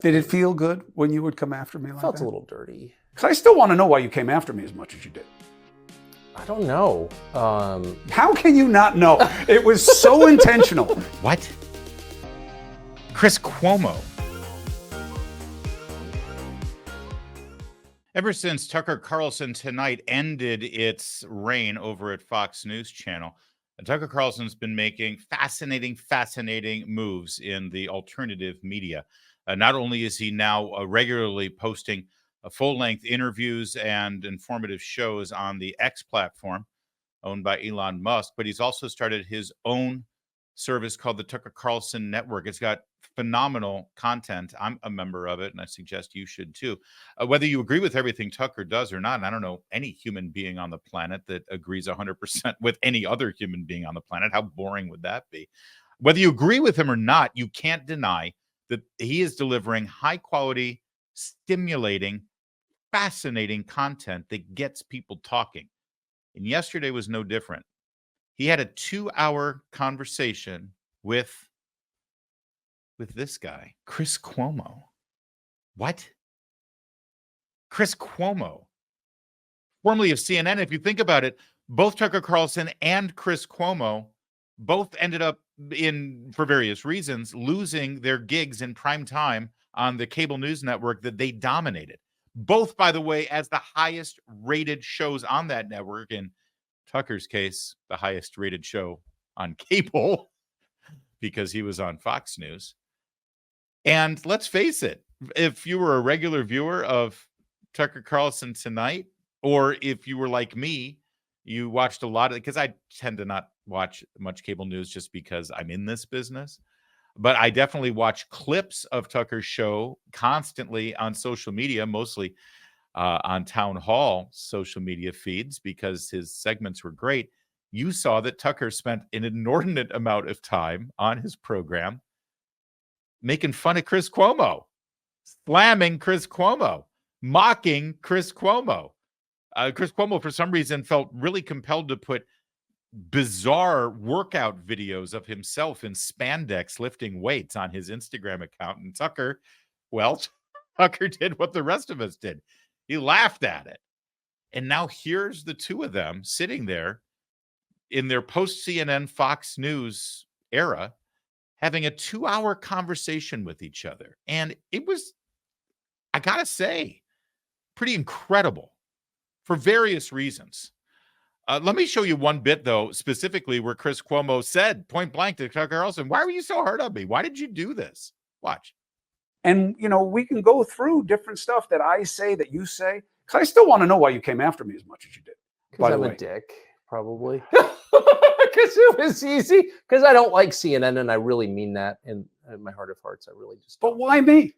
Did it feel good when you would come after me like Felt that? a little dirty. Because I still want to know why you came after me as much as you did. I don't know. How can you not know? It was so intentional. What? Chris Cuomo. Ever since Tucker Carlson Tonight ended its reign over at Fox News Channel, Tucker Carlson's been making fascinating moves in the alternative media. Not only is he now regularly posting full-length interviews and informative shows on the X platform owned by Elon Musk, but he's also started his own service called the Tucker Carlson Network. It's got phenomenal content. I'm a member of it, and I suggest you should too. Whether you agree with everything Tucker does or not, and I don't know any human being on the planet that agrees 100% with any other human being on the planet. How boring would that be? Whether you agree with him or not, you can't deny that he is delivering high-quality, stimulating, fascinating content that gets people talking. And yesterday was no different. He had a 2-hour conversation with this guy, Chris Cuomo. What? Chris Cuomo, formerly of CNN. If you think about it, both Tucker Carlson and Chris Cuomo both ended up for various reasons, losing their gigs in prime time on the cable news network that they dominated. Both, by the way, as the highest rated shows on that network. In Tucker's case, the highest rated show on cable because he was on Fox News. And let's face it, if you were a regular viewer of Tucker Carlson Tonight, or if you were like me, you watched a lot of it, because I tend to not watch much cable news just because I'm in this business. But I definitely watch clips of Tucker's show constantly on social media, mostly on Town Hall social media feeds, because his segments were great. You saw that Tucker spent an inordinate amount of time on his program making fun of Chris Cuomo, slamming Chris Cuomo, mocking Chris Cuomo. Chris Cuomo, for some reason, felt really compelled to put bizarre workout videos of himself in spandex lifting weights on his Instagram account. And Tucker did what the rest of us did. He laughed at it. And now here's the two of them sitting there in their post-CNN Fox News era, having a 2-hour conversation with each other. And it was, I gotta say, pretty incredible for various reasons. Let me show you one bit, though, specifically where Chris Cuomo said point blank to Tucker Carlson, "Why were you so hard on me? Why did you do this?" Watch. And, we can go through different stuff that I say, that you say, because I still want to know why you came after me as much as you did. Because I'm a dick, probably. Because it was easy. Because I don't like CNN, and I really mean that in my heart of hearts. I really just don't. But why me?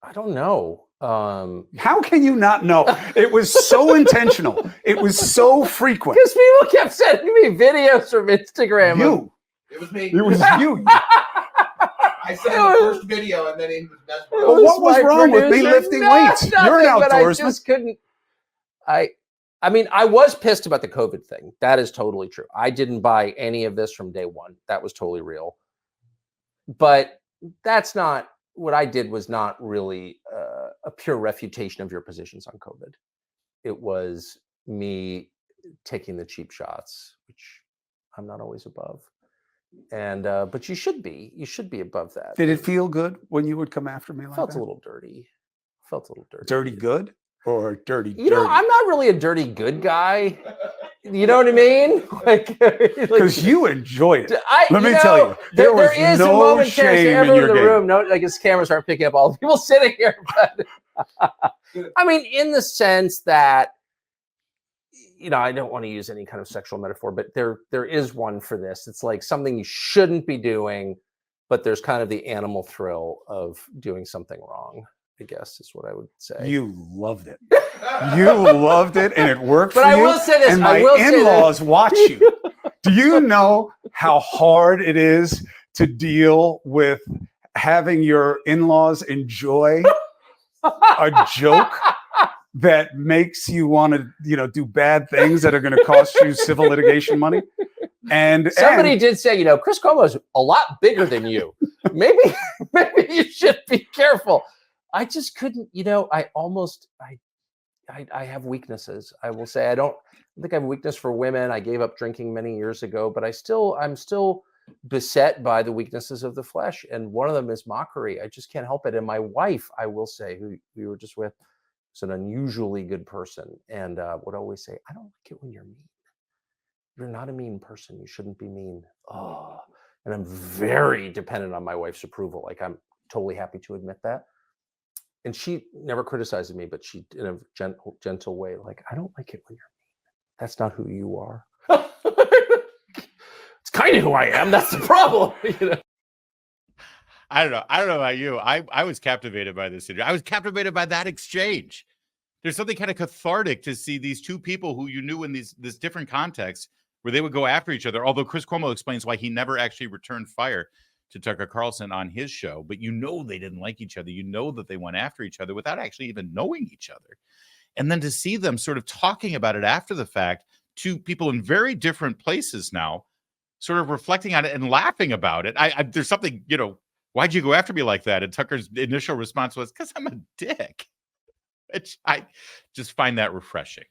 I don't know. How can you not know? It was so intentional. It was so frequent. Because people kept sending me videos from Instagram. You. It was me. It was you. I sent the first video and then he was mesmerized. But what was wrong with me lifting weights? You're an outdoorsman. I just couldn't. I mean, I was pissed about the COVID thing. That is totally true. I didn't buy any of this from day one. That was totally real. But that's not, what I did was not really a pure refutation of your positions on COVID. It was me taking the cheap shots, which I'm not always above. And but you should be above that. Did it feel good when you would come after me like Felt that? a little dirty. Felt a little dirty. Dirty good or dirty? You know, I'm not really a dirty good guy. You know what I mean? Because you enjoyed it. Let me tell you, there was is no a momentary shame everyone in your the game. room. No, like his cameras aren't picking up all the people sitting here. But I mean, in the sense that, I don't want to use any kind of sexual metaphor, but there is one for this. It's like something you shouldn't be doing, but there's kind of the animal thrill of doing something wrong, I guess is what I would say. You loved it. You loved it, and it worked for you. But I will say this. And my in-laws watch you. Do you know how hard it is to deal with having your in-laws enjoy a joke that makes you want to, do bad things that are going to cost you civil litigation money? And somebody did say, Chris Cuomo is a lot bigger than you. Maybe maybe you should be careful. I just couldn't, I have weaknesses. I will say I don't think I have a weakness for women. I gave up drinking many years ago, but I'm still beset by the weaknesses of the flesh. And one of them is mockery. I just can't help it. And my wife, I will say, who we were just with, is an unusually good person and would always say, I don't like it when you're mean. You're not a mean person. You shouldn't be mean. Oh, and I'm very dependent on my wife's approval. Like I'm totally happy to admit that. And she never criticizes me, but she in a gentle way, like, I don't like it when you're mean. That's not who you are. It's kind of who I am. That's the problem. I don't know. I don't know about you. I was captivated by this interview. I was captivated by that exchange. There's something kind of cathartic to see these two people who you knew in this different context where they would go after each other. Although Chris Cuomo explains why he never actually returned fire to Tucker Carlson on his show, but they didn't like each other. That they went after each other without actually even knowing each other. And then to see them sort of talking about it after the fact, two people in very different places now, sort of reflecting on it and laughing about it. There's something, why'd you go after me like that? And Tucker's initial response was, because I'm a dick. Which I just find that refreshing.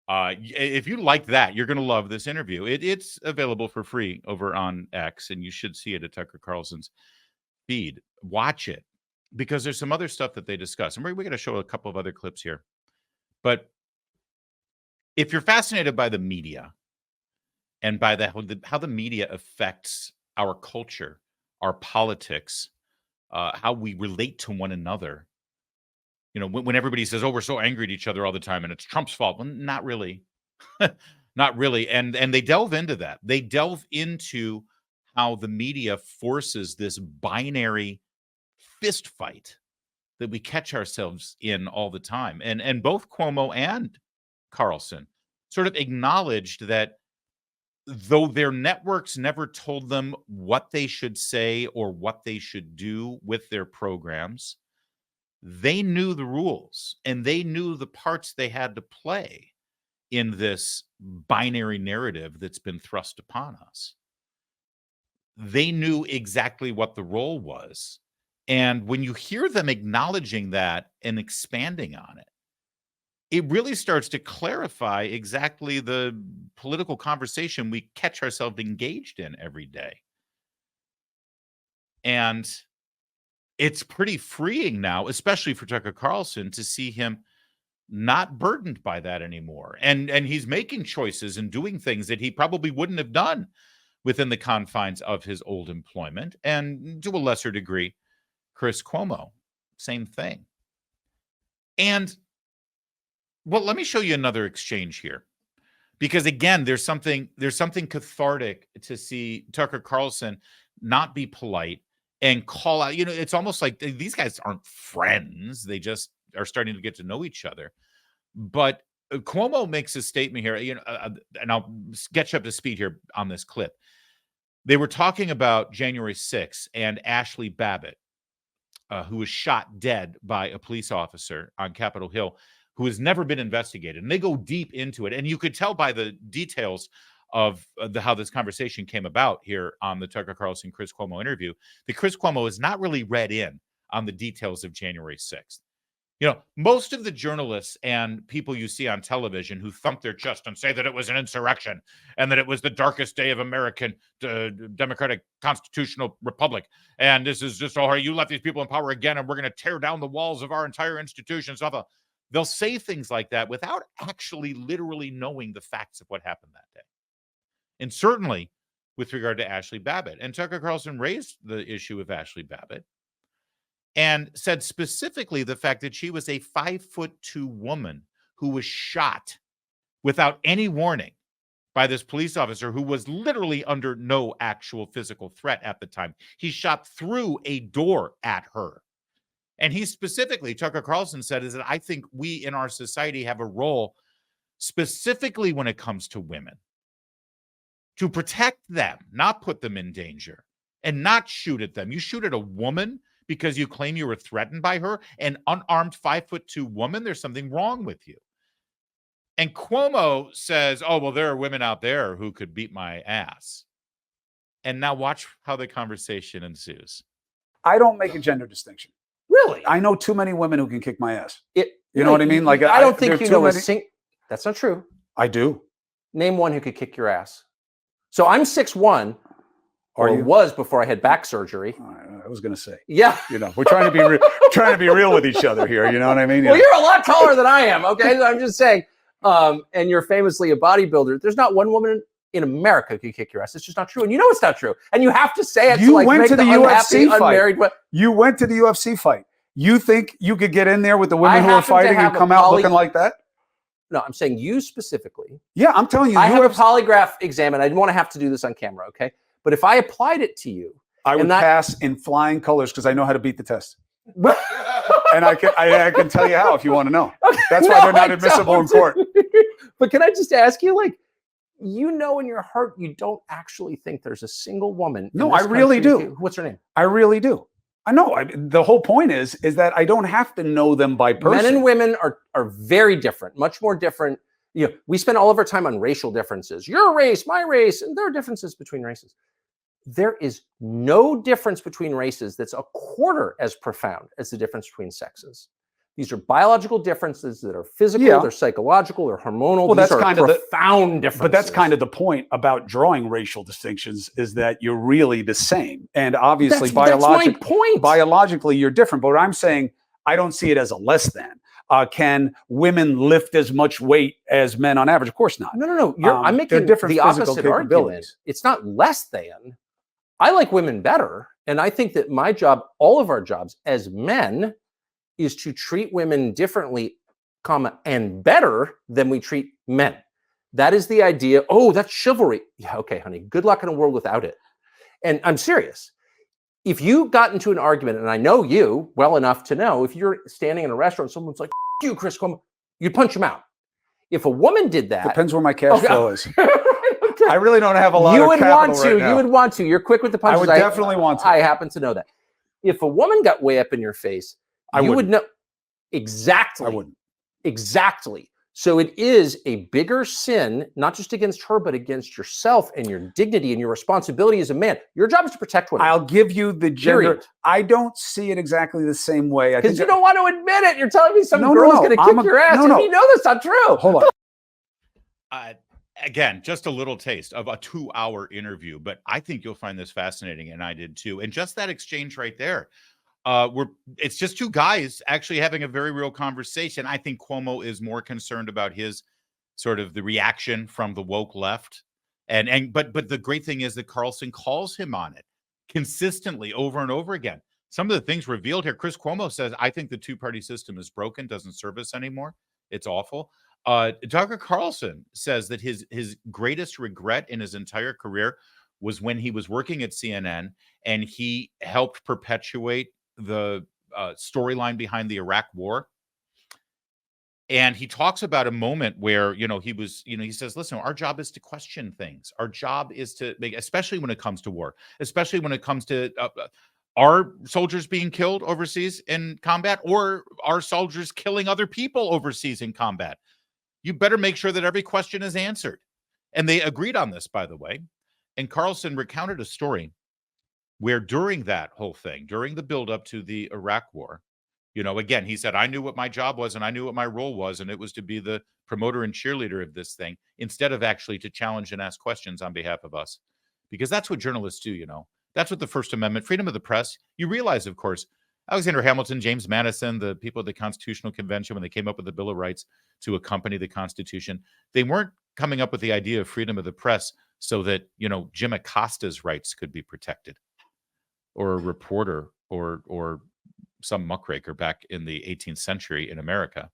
If you like that, you're going to love this interview. It's available for free over on X, and you should see it at Tucker Carlson's feed. Watch it, because there's some other stuff that they discuss. And we're going to show a couple of other clips here. But if you're fascinated by the media and by how the media affects our culture, our politics, how we relate to one another, when everybody says, oh, we're so angry at each other all the time and it's Trump's fault. Well, not really. Not really. And they delve into that. They delve into how the media forces this binary fist fight that we catch ourselves in all the time. And both Cuomo and Carlson sort of acknowledged that though their networks never told them what they should say or what they should do with their programs, they knew the rules and they knew the parts they had to play in this binary narrative that's been thrust upon us. They knew exactly what the role was. And when you hear them acknowledging that and expanding on it, it really starts to clarify exactly the political conversation we catch ourselves engaged in every day. And it's pretty freeing now, especially for Tucker Carlson, to see him not burdened by that anymore. And he's making choices and doing things that he probably wouldn't have done within the confines of his old employment. And to a lesser degree, Chris Cuomo, same thing. And well, let me show you another exchange here. Because again, there's something cathartic to see Tucker Carlson not be polite and call out, it's almost like these guys aren't friends. They just are starting to get to know each other. But Cuomo makes a statement here, and I'll get you up to speed here on this clip. They were talking about January 6th and Ashley Babbitt, who was shot dead by a police officer on Capitol Hill, who has never been investigated. And they go deep into it. And you could tell by the details of how this conversation came about here on the Tucker Carlson Chris Cuomo interview, that Chris Cuomo is not really read in on the details of January 6th. Most of the journalists and people you see on television who thump their chest and say that it was an insurrection and that it was the darkest day of American democratic constitutional republic. And this is just, you let these people in power again, and we're going to tear down the walls of our entire institution. So they'll say things like that without actually literally knowing the facts of what happened that day. And certainly with regard to Ashley Babbitt. And Tucker Carlson raised the issue of Ashley Babbitt and said specifically the fact that she was a 5'2" woman who was shot without any warning by this police officer who was literally under no actual physical threat at the time. He shot through a door at her. And he specifically, Tucker Carlson said, is that I think we in our society have a role specifically when it comes to women to protect them, not put them in danger, and not shoot at them. You shoot at a woman because you claim you were threatened by her, an unarmed 5'2" woman, there's something wrong with you. And Cuomo says, oh, well, there are women out there who could beat my ass. And now watch how the conversation ensues. I don't make a gender distinction. Really? I know too many women who can kick my ass. You know what I mean? Like, I don't there think are you too know many- That's not true. I do. Name one who could kick your ass. So I'm 6'1", Are or you? was before I had back surgery. I was going to say, Yeah. we're trying to be trying to be real with each other here. You know what I mean? Well, you're a lot taller than I am. Okay, so I'm just saying. And you're famously a bodybuilder. There's not one woman in America who could kick your ass. It's just not true, and you know it's not true. And you have to say it. You to, like, went make to the unhappy, UFC fight. unmarried. You went to the UFC fight. You think you could get in there with the women who are happen to fighting and have a come out looking like that? No, I'm saying you specifically. Yeah, I'm telling you. I have a polygraph exam, and I didn't want to have to do this on camera, okay? But if I applied it to you, I would pass in flying colors because I know how to beat the test. And I can tell you how if you want to know. Okay, That's why they're not admissible in court. But can I just ask you, like, you know in your heart you don't actually think there's a single woman. No, I really do. What's her name? I really do. I know. The whole point is that I don't have to know them by person. Men and women are very different, much more different. You know, we spend all of our time on racial differences. Your race, my race, and there are differences between races. There is no difference between races that's a quarter as profound as the difference between sexes. These are biological differences that are physical, they're psychological, they're hormonal. Well, These that's are kind of profound differences. But that's kind of the point about drawing racial distinctions is that you're really the same. And obviously, that's my point. Biologically, you're different. But what I'm saying, I don't see it as a less than. Can women lift as much weight as men on average? Of course not. No. I'm making different the physical opposite argument. It's not less than. I like women better. And I think that my job, all of our jobs as men, is to treat women differently, and better than we treat men. That is the idea. Oh, that's chivalry. Yeah, okay, honey. Good luck in a world without it. And I'm serious. If you got into an argument, and I know you well enough to know, if you're standing in a restaurant, someone's like, "F you, Chris Cuomo," you'd punch him out. If a woman did that, depends where my cash flow is. I really don't have a lot of capital right now. You would want to. You're quick with the punches. I would definitely want to. I happen to know that. If a woman got way up in your face, you would know exactly. I wouldn't. Exactly. So it is a bigger sin, not just against her, but against yourself and your dignity and your responsibility as a man. Your job is to protect women. I'll give you the gender. Period. I don't see it exactly the same way. Because you don't want to admit it. You're telling me some girl's going to kick your ass. And you know that's not true. Hold on. Again, just a little taste of a 2-hour interview, but I think you'll find this fascinating, and I did too. And just that exchange right there, it's just two guys actually having a very real conversation. I think Cuomo is more concerned about his sort of the reaction from the woke left, but the great thing is that Carlson calls him on it consistently over and over again. Some of the things revealed here, Chris Cuomo says, "I think the two-party system is broken, doesn't serve us anymore. It's awful." Tucker Carlson says that his greatest regret in his entire career was when he was working at CNN and he helped perpetuate the storyline behind the Iraq War. And he talks about a moment where, he says, listen, our job is to question things. Our job is to make, especially when it comes to war, especially when it comes to our soldiers being killed overseas in combat or our soldiers killing other people overseas in combat. You better make sure that every question is answered. And they agreed on this, by the way. And Carlson recounted a story where during that whole thing, during the buildup to the Iraq war, again, he said, I knew what my job was and I knew what my role was, and it was to be the promoter and cheerleader of this thing instead of actually to challenge and ask questions on behalf of us. Because that's what journalists do, That's what the First Amendment, freedom of the press, you realize, of course, Alexander Hamilton, James Madison, the people at the Constitutional Convention, when they came up with the Bill of Rights to accompany the Constitution, they weren't coming up with the idea of freedom of the press so that, Jim Acosta's rights could be protected, or a reporter or some muckraker back in the 18th century in America,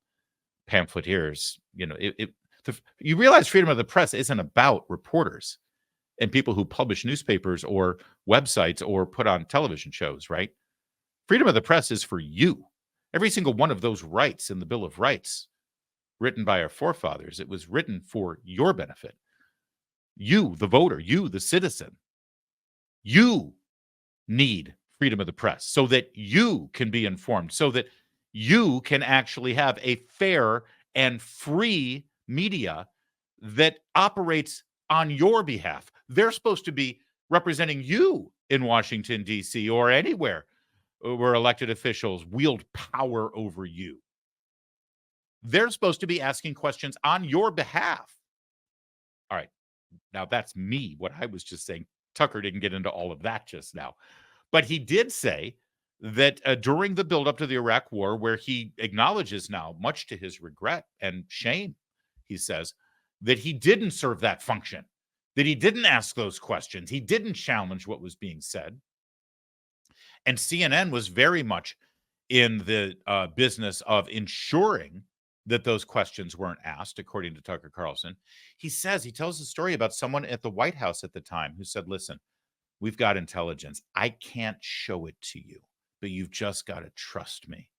pamphleteers. You realize freedom of the press isn't about reporters and people who publish newspapers or websites or put on television shows, right? Freedom of the press is for you. Every single one of those rights in the Bill of Rights, written by our forefathers, it was written for your benefit. You, the voter, you, the citizen, you need freedom of the press so that you can be informed, so that you can actually have a fair and free media that operates on your behalf. They're supposed to be representing you in Washington, D.C. or anywhere. where elected officials wield power over you. They're supposed to be asking questions on your behalf. All right. Now that's me, what I was just saying. Tucker didn't get into all of that just now. But he did say that during the buildup to the Iraq War, where he acknowledges now, much to his regret and shame, he says, that he didn't serve that function, that he didn't ask those questions, he didn't challenge what was being said. And CNN was very much in the business of ensuring that those questions weren't asked, according to Tucker Carlson. He tells a story about someone at the White House at the time who said, listen, we've got intelligence. I can't show it to you, but you've just got to trust me.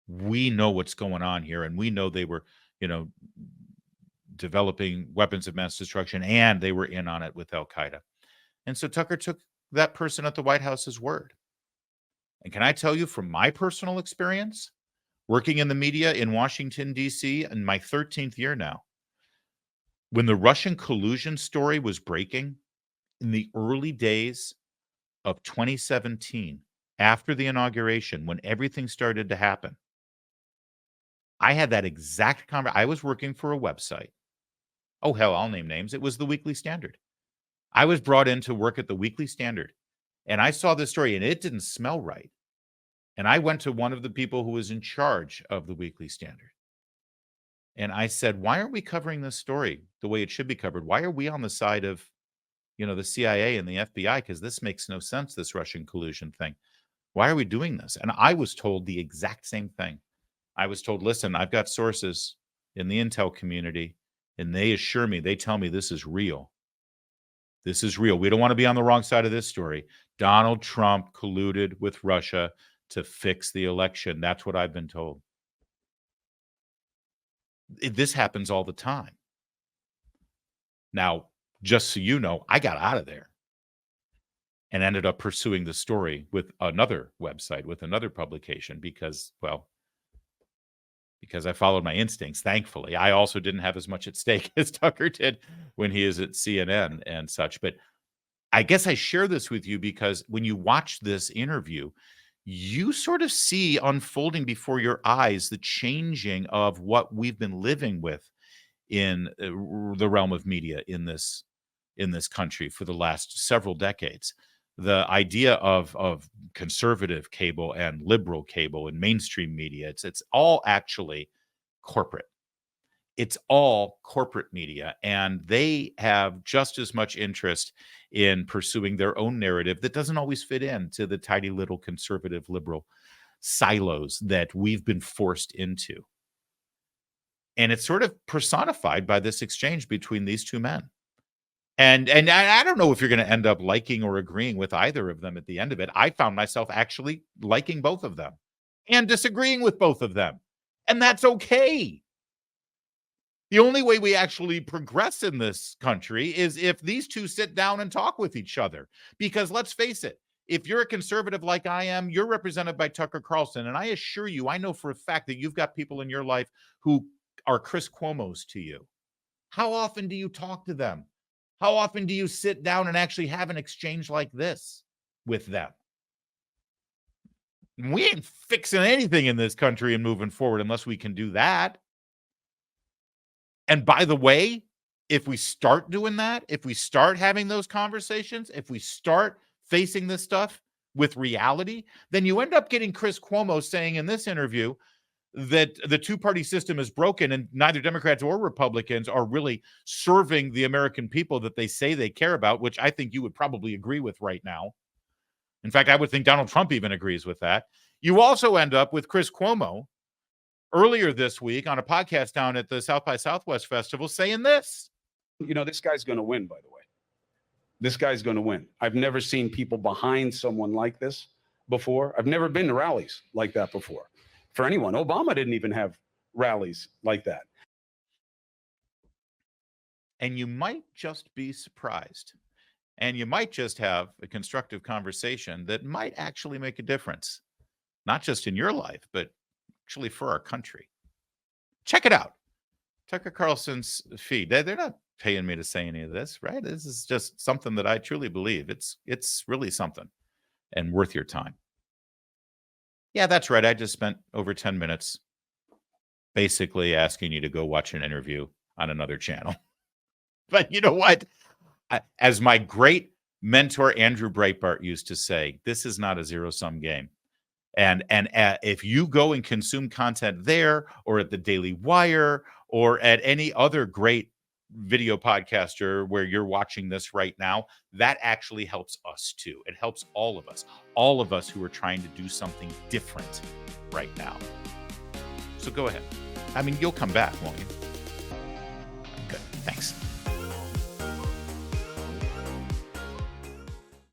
We know what's going on here, and we know they were, developing weapons of mass destruction, and they were in on it with Al-Qaeda. And so Tucker took that person at the White House's word. And can I tell you from my personal experience, working in the media in Washington, D.C., in my 13th year now, when the Russian collusion story was breaking in the early days of 2017, after the inauguration, when everything started to happen, I had that exact conversation. I was working for a website. Oh, hell, I'll name names. It was the Weekly Standard. I was brought in to work at the Weekly Standard, and I saw this story, and it didn't smell right. And I went to one of the people who was in charge of the Weekly Standard. And I said, why aren't we covering this story the way it should be covered? Why are we on the side of, the CIA and the FBI? Because this makes no sense, this Russian collusion thing. Why are we doing this? And I was told the exact same thing. I was told, listen, I've got sources in the intel community, and they tell me this is real. This is real. We don't want to be on the wrong side of this story. Donald Trump colluded with Russia to fix the election. That's what I've been told. This happens all the time. Now, just so you know, I got out of there and ended up pursuing the story with another website, with another publication, because I followed my instincts, thankfully. I also didn't have as much at stake as Tucker did when he is at CNN and such. But I guess I share this with you because when you watch this interview, you sort of see unfolding before your eyes the changing of what we've been living with in the realm of media in this country for the last several decades. The idea of conservative cable and liberal cable and mainstream media, it's all actually corporate. It's all corporate media, and they have just as much interest in pursuing their own narrative that doesn't always fit into the tidy little conservative liberal silos that we've been forced into. And it's sort of personified by this exchange between these two men. And I don't know if you're going to end up liking or agreeing with either of them at the end of it. I found myself actually liking both of them and disagreeing with both of them. And that's okay. The only way we actually progress in this country is if these two sit down and talk with each other. Because let's face it, if you're a conservative like I am, you're represented by Tucker Carlson. And I assure you, I know for a fact that you've got people in your life who are Chris Cuomo's to you. How often do you talk to them? How often do you sit down and actually have an exchange like this with them? We ain't fixing anything in this country and moving forward unless we can do that. And by the way, if we start doing that, if we start having those conversations, if we start facing this stuff with reality, then you end up getting Chris Cuomo saying in this interview that the two-party system is broken and neither Democrats or Republicans are really serving the American people that they say they care about, which I think you would probably agree with right now. In fact, I would think Donald Trump even agrees with that. You also end up with Chris Cuomo earlier this week on a podcast down at the South by Southwest Festival saying this. This guy's going to win, by the way. This guy's going to win. I've never seen people behind someone like this before. I've never been to rallies like that before. For anyone, Obama didn't even have rallies like that. And you might just be surprised. And you might just have a constructive conversation that might actually make a difference, not just in your life, but actually for our country. Check it out. Tucker Carlson's feed. They're not paying me to say any of this, right? This is just something that I truly believe. It's really something and worth your time. Yeah, that's right. I just spent over 10 minutes basically asking you to go watch an interview on another channel. But you know what? As my great mentor Andrew Breitbart used to say, this is not a zero-sum game. And if you go and consume content there or at the Daily Wire or at any other great video podcaster where you're watching this right now, that actually helps us too. It helps all of us who are trying to do something different right now. So go ahead. I mean, you'll come back, won't you? Good. Thanks.